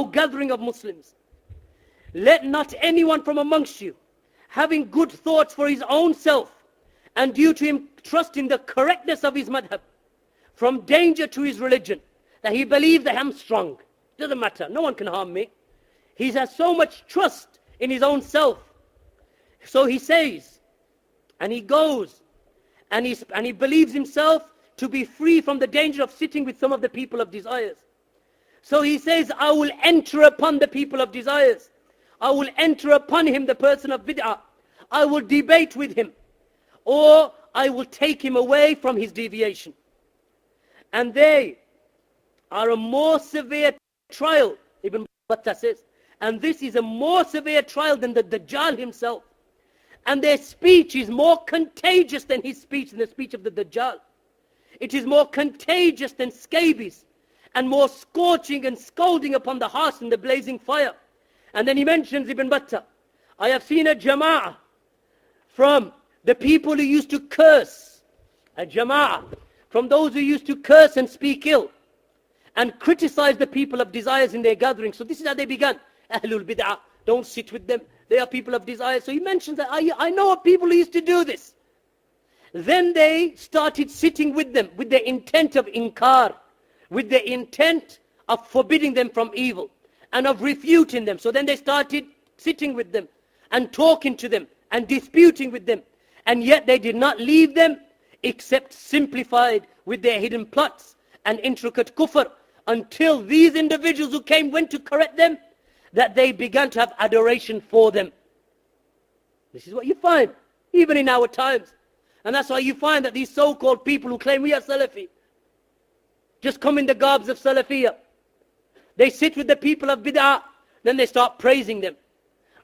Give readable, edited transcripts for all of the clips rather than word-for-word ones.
gathering of Muslims, let not anyone from amongst you, having good thoughts for his own self, and due to him trusting the correctness of his madhab, from danger to his religion, that he believes that I'm strong. Doesn't matter, no one can harm me. He has so much trust in his own self. So he says, and he goes, and he believes himself to be free from the danger of sitting with some of the people of desires. So he says, I will enter upon the people of desires. I will enter upon him, the person of bid'ah. I will debate with him. Or I will take him away from his deviation. And they are a more severe trial, Ibn Battah says. And this is a more severe trial than the Dajjal himself. And their speech is more contagious than his speech, than the speech of the Dajjal. It is more contagious than scabies, and more scorching and scalding upon the hearts in the blazing fire. And then he mentions, Ibn Battah, I have seen a jama'ah from the people who used to curse, a jama'ah from those who used to curse and speak ill, and criticize the people of desires in their gatherings. So this is how they began. Ahlul bid'ah, don't sit with them. They are people of desire. So he mentions that I know of people who used to do this. Then they started sitting with them with the intent of inkar, with the intent of forbidding them from evil and of refuting them. So then they started sitting with them and talking to them and disputing with them. And yet they did not leave them except simplified with their hidden plots and intricate kufr, until these individuals who came went to correct them, that they began to have adoration for them. This is what you find, even in our times. And that's why you find that these so-called people who claim we are Salafi, just come in the garbs of Salafiyah. They sit with the people of bid'ah, then they start praising them,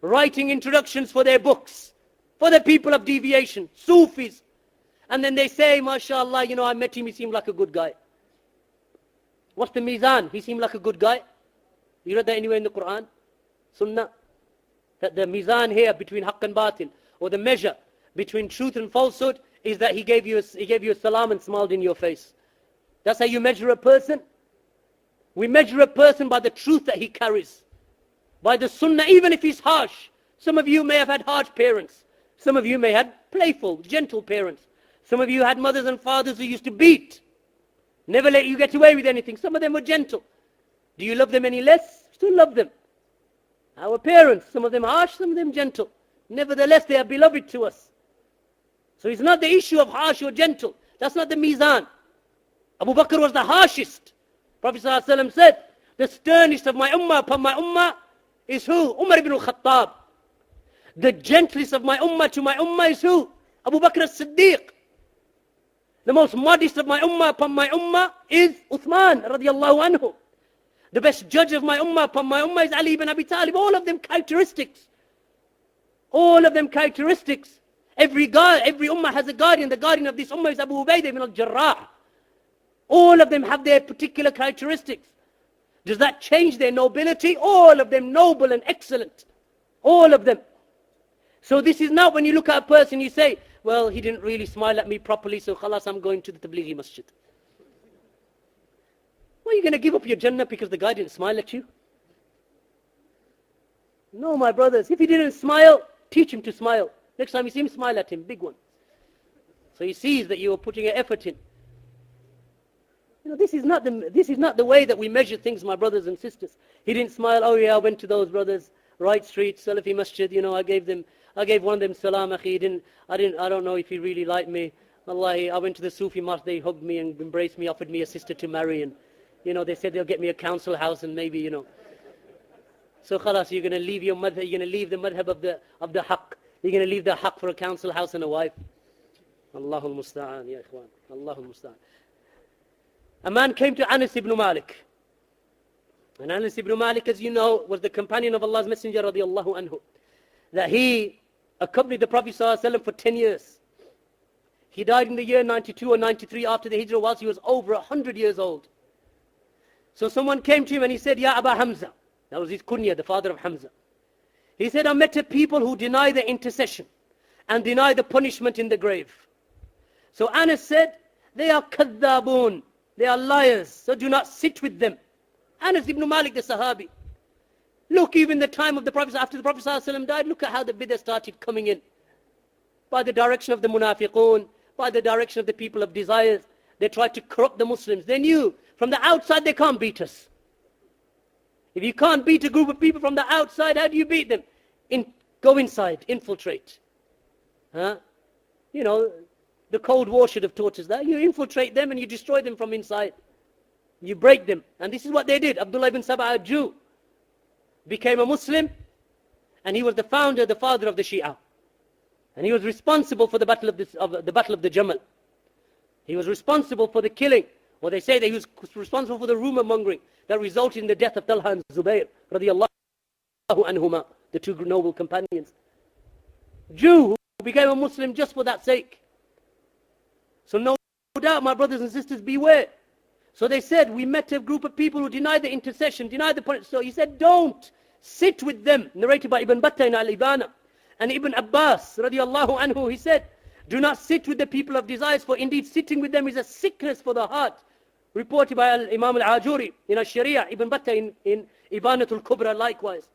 writing introductions for their books, for the people of deviation, Sufis. And then they say, mashallah, I met him, he seemed like a good guy. What's the mizan? He seemed like a good guy. You read that anywhere in the Quran? Sunnah? That the mizan here between haqq and batil, or the measure between truth and falsehood, is that he gave you a salam and smiled in your face. That's how you measure a person. We measure a person by the truth that he carries, by the sunnah, even if he's harsh. Some of you may have had harsh parents. Some of you may have had playful, gentle parents. Some of you had mothers and fathers who used to beat, never let you get away with anything. Some of them were gentle. Do you love them any less? Still love them. Our parents, some of them harsh, some of them gentle. Nevertheless, they are beloved to us. So it's not the issue of harsh or gentle. That's not the mizan. Abu Bakr was the harshest. Prophet ﷺ said, the sternest of my ummah upon my ummah is who? Umar ibn al-Khattab. The gentlest of my ummah to my ummah is who? Abu Bakr as-Siddiq. The most modest of my ummah upon my ummah is Uthmaan radiallahu anhu. The best judge of my ummah upon my ummah is Ali ibn Abi Talib. All of them characteristics. All of them characteristics. Every ummah has a guardian. The guardian of this ummah is Abu Ubaidah ibn al-Jarrah. All of them have their particular characteristics. Does that change their nobility? All of them noble and excellent. All of them. So this is not when you look at a person, you say, well, he didn't really smile at me properly, so khalas, I'm going to the Tablighi Masjid. Well, are you going to give up your Jannah because the guy didn't smile at you? No, my brothers. If he didn't smile, teach him to smile. Next time you see him, smile at him, big one. So he sees that you are putting an effort in. This is not the way that we measure things, my brothers and sisters. He didn't smile. Oh yeah, I went to those brothers, right street, Salafi Masjid. I gave one of them salam. Akhi, I don't know if he really liked me. Wallahi, I went to the Sufi mosque. They hugged me and embraced me, offered me a sister to marry, and they said they'll get me a council house and maybe. So khalas, you're going to leave your madhab. You're going to leave the madhab of the haqq. You're going to leave the haqq for a council house and a wife. Allahul musta'an, ya ikhwan. Allahul musta'an. A man came to Anas ibn Malik. And Anas ibn Malik, as you know, was the companion of Allah's Messenger radiallahu anhu. That he accompanied the Prophet ﷺ for 10 years. He died in the year 92 or 93 after the Hijrah, whilst he was over 100 years old. So someone came to him and he said, Ya Aba Hamza. That was his kunya, the father of Hamza. He said, I met a people who deny the intercession and deny the punishment in the grave. So Anas said, they are kadhaboon. They are liars, so do not sit with them. Anas ibn Malik, the Sahabi. Look, even the time of the Prophet, after the Prophet ﷺ died, look at how the bid'ah started coming in. By the direction of the munafiqun, by the direction of the people of desires. They tried to corrupt the Muslims. They knew from the outside they can't beat us. If you can't beat a group of people from the outside, how do you beat them? Go inside, infiltrate. Huh? You know, the Cold War should have taught us that. You infiltrate them and you destroy them from inside. You break them. And this is what they did. Abdullah ibn Sabah, a Jew, became a Muslim, and he was the founder, the father of the Shia. And he was responsible for the battle of the Jamal. He was responsible for the killing, or they say that he was responsible for the rumor mongering that resulted in the death of Talha and Zubayr, radiyallahu anhuma, the two noble companions. Jew who became a Muslim just for that sake. So no doubt, my brothers and sisters, beware. So they said, we met a group of people who denied the intercession, denied the punishment. So he said, don't sit with them. Narrated by Ibn Battah in Al-Ibana. And Ibn Abbas, radiyallahu anhu, he said, do not sit with the people of desires, for indeed sitting with them is a sickness for the heart. Reported by Imam Al-Ajuri in Al-Sharia, Ibn Battah in Ibanatul Kubra likewise.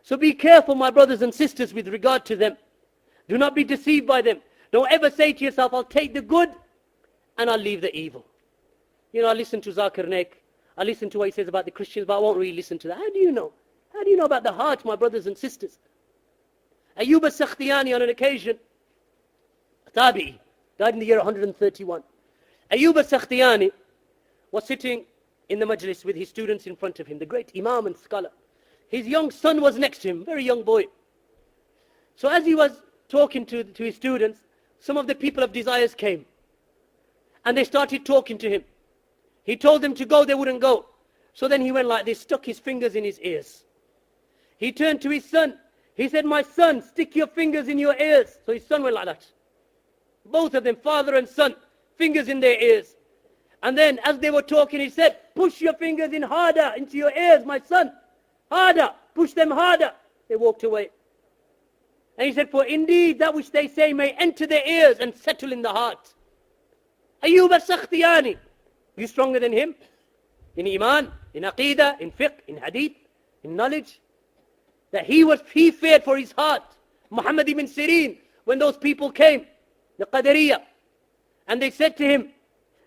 So be careful, my brothers and sisters, with regard to them. Do not be deceived by them. Don't ever say to yourself, I'll take the good and I'll leave the evil. You know, I listen to Zakir Naik. I listen to what he says about the Christians, but I won't really listen to that. How do you know? How do you know about the heart, my brothers and sisters? Ayyub al-Sakhtiyani on an occasion, Tabi'i, died in the year 131. Ayyub al-Sakhtiyani was sitting in the majlis with his students in front of him, the great Imam and scholar. His young son was next to him, very young boy. So as he was talking to his students, some of the people of desires came. And they started talking to him. He told them to go, they wouldn't go. So then he went like this, stuck his fingers in his ears. He turned to his son. He said, my son, stick your fingers in your ears. So his son went like that. Both of them, father and son, fingers in their ears. And then as they were talking, he said, push your fingers in harder into your ears, my son. Harder, push them harder. They walked away. And he said, for indeed that which they say may enter their ears and settle in the heart. Ayyub al-Sakhtiyani, you stronger than him? In Iman, in Aqidah, in Fiqh, in Hadeeth, in knowledge. That he feared for his heart. Muhammad ibn Sirin, when those people came, the Qadariyah, and they said to him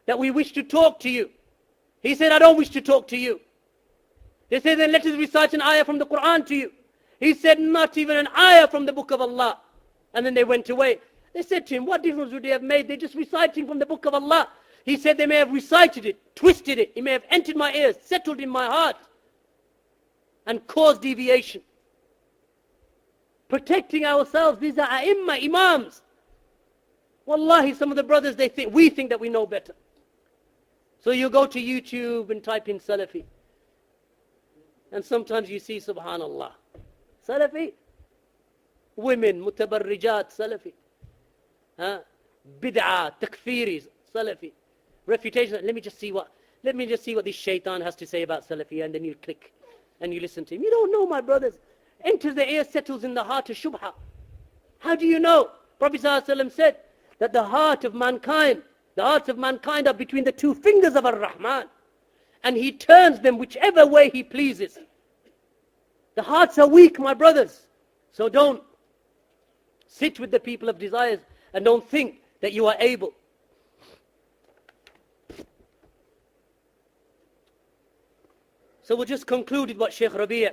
that we wish to talk to you. He said, I don't wish to talk to you. They said, then let us recite an ayah from the Quran to you. He said, not even an ayah from the book of Allah. And then they went away. They said to him, what difference would they have made? They're just reciting from the book of Allah. He said, they may have recited it, twisted it. It may have entered my ears, settled in my heart, and caused deviation. Protecting ourselves, these are ai imams. Wallahi, some of the brothers, we think that we know better. So you go to YouTube and type in Salafi. And sometimes you see, subhanallah, Salafi. Women, mutabarrijat, Salafi. Bid'ah, takfiris, Salafi. Refutation, let me just see what this shaitan has to say about Salafi, and then you click and you listen to him. You don't know, my brothers. Enters the ear, settles in the heart of shubha. How do you know? Prophet ﷺ said that the hearts of mankind are between the two fingers of Ar-Rahman. And he turns them whichever way he pleases. The hearts are weak, my brothers. So don't sit with the people of desires and don't think that you are able. So we'll just conclude with what Shaykh Rabee,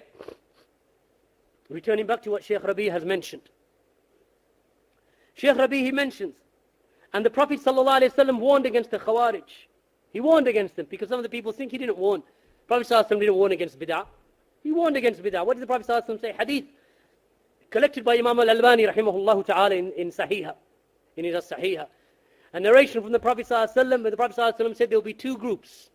returning back to what Shaykh Rabee has mentioned. Shaykh Rabee, he mentions, and the Prophet ﷺ warned against the Khawarij. He warned against them, because some of the people think he didn't warn. Prophet ﷺ didn't warn against bid'ah. He warned against bid'ah. What did the Prophet ﷺ say? Hadeeth, collected by Imam Al-Albani, rahimahullah ta'ala, in Sahihah, in his As-Sahihah. A narration from the Prophet ﷺ, where the Prophet ﷺ said there will be two groups.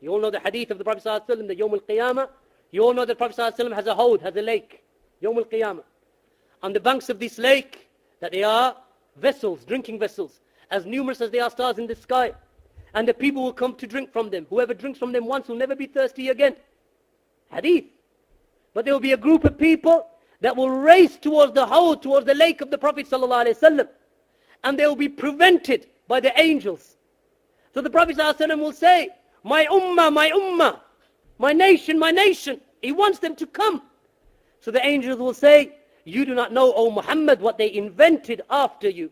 You all know the hadith of the Prophet ﷺ, the Yawm al-Qiyamah. You all know that the Prophet ﷺ has a hawd, has a lake, Yawm al-Qiyamah. On the banks of this lake, that they are vessels, drinking vessels, as numerous as they are stars in the sky. And the people will come to drink from them. Whoever drinks from them once will never be thirsty again. Hadith. But there will be a group of people that will race towards the hawd, towards the lake of the Prophet ﷺ. And they will be prevented by the angels. So the Prophet ﷺ will say, my ummah, my nation, He wants them to come. So the angels will say, you do not know, O Muhammad, what they invented after you.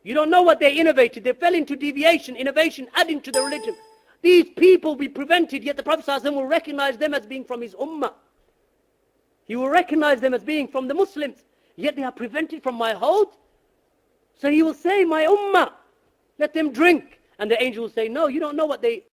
You don't know what they innovated. They fell into deviation, innovation, adding to the religion. These people will be prevented, yet the Prophet ﷺ will recognize them as being from his ummah. He will recognize them as being from the Muslims, yet they are prevented from my hold. So he will say, my ummah, let them drink. And the angel will say, no, you don't know what they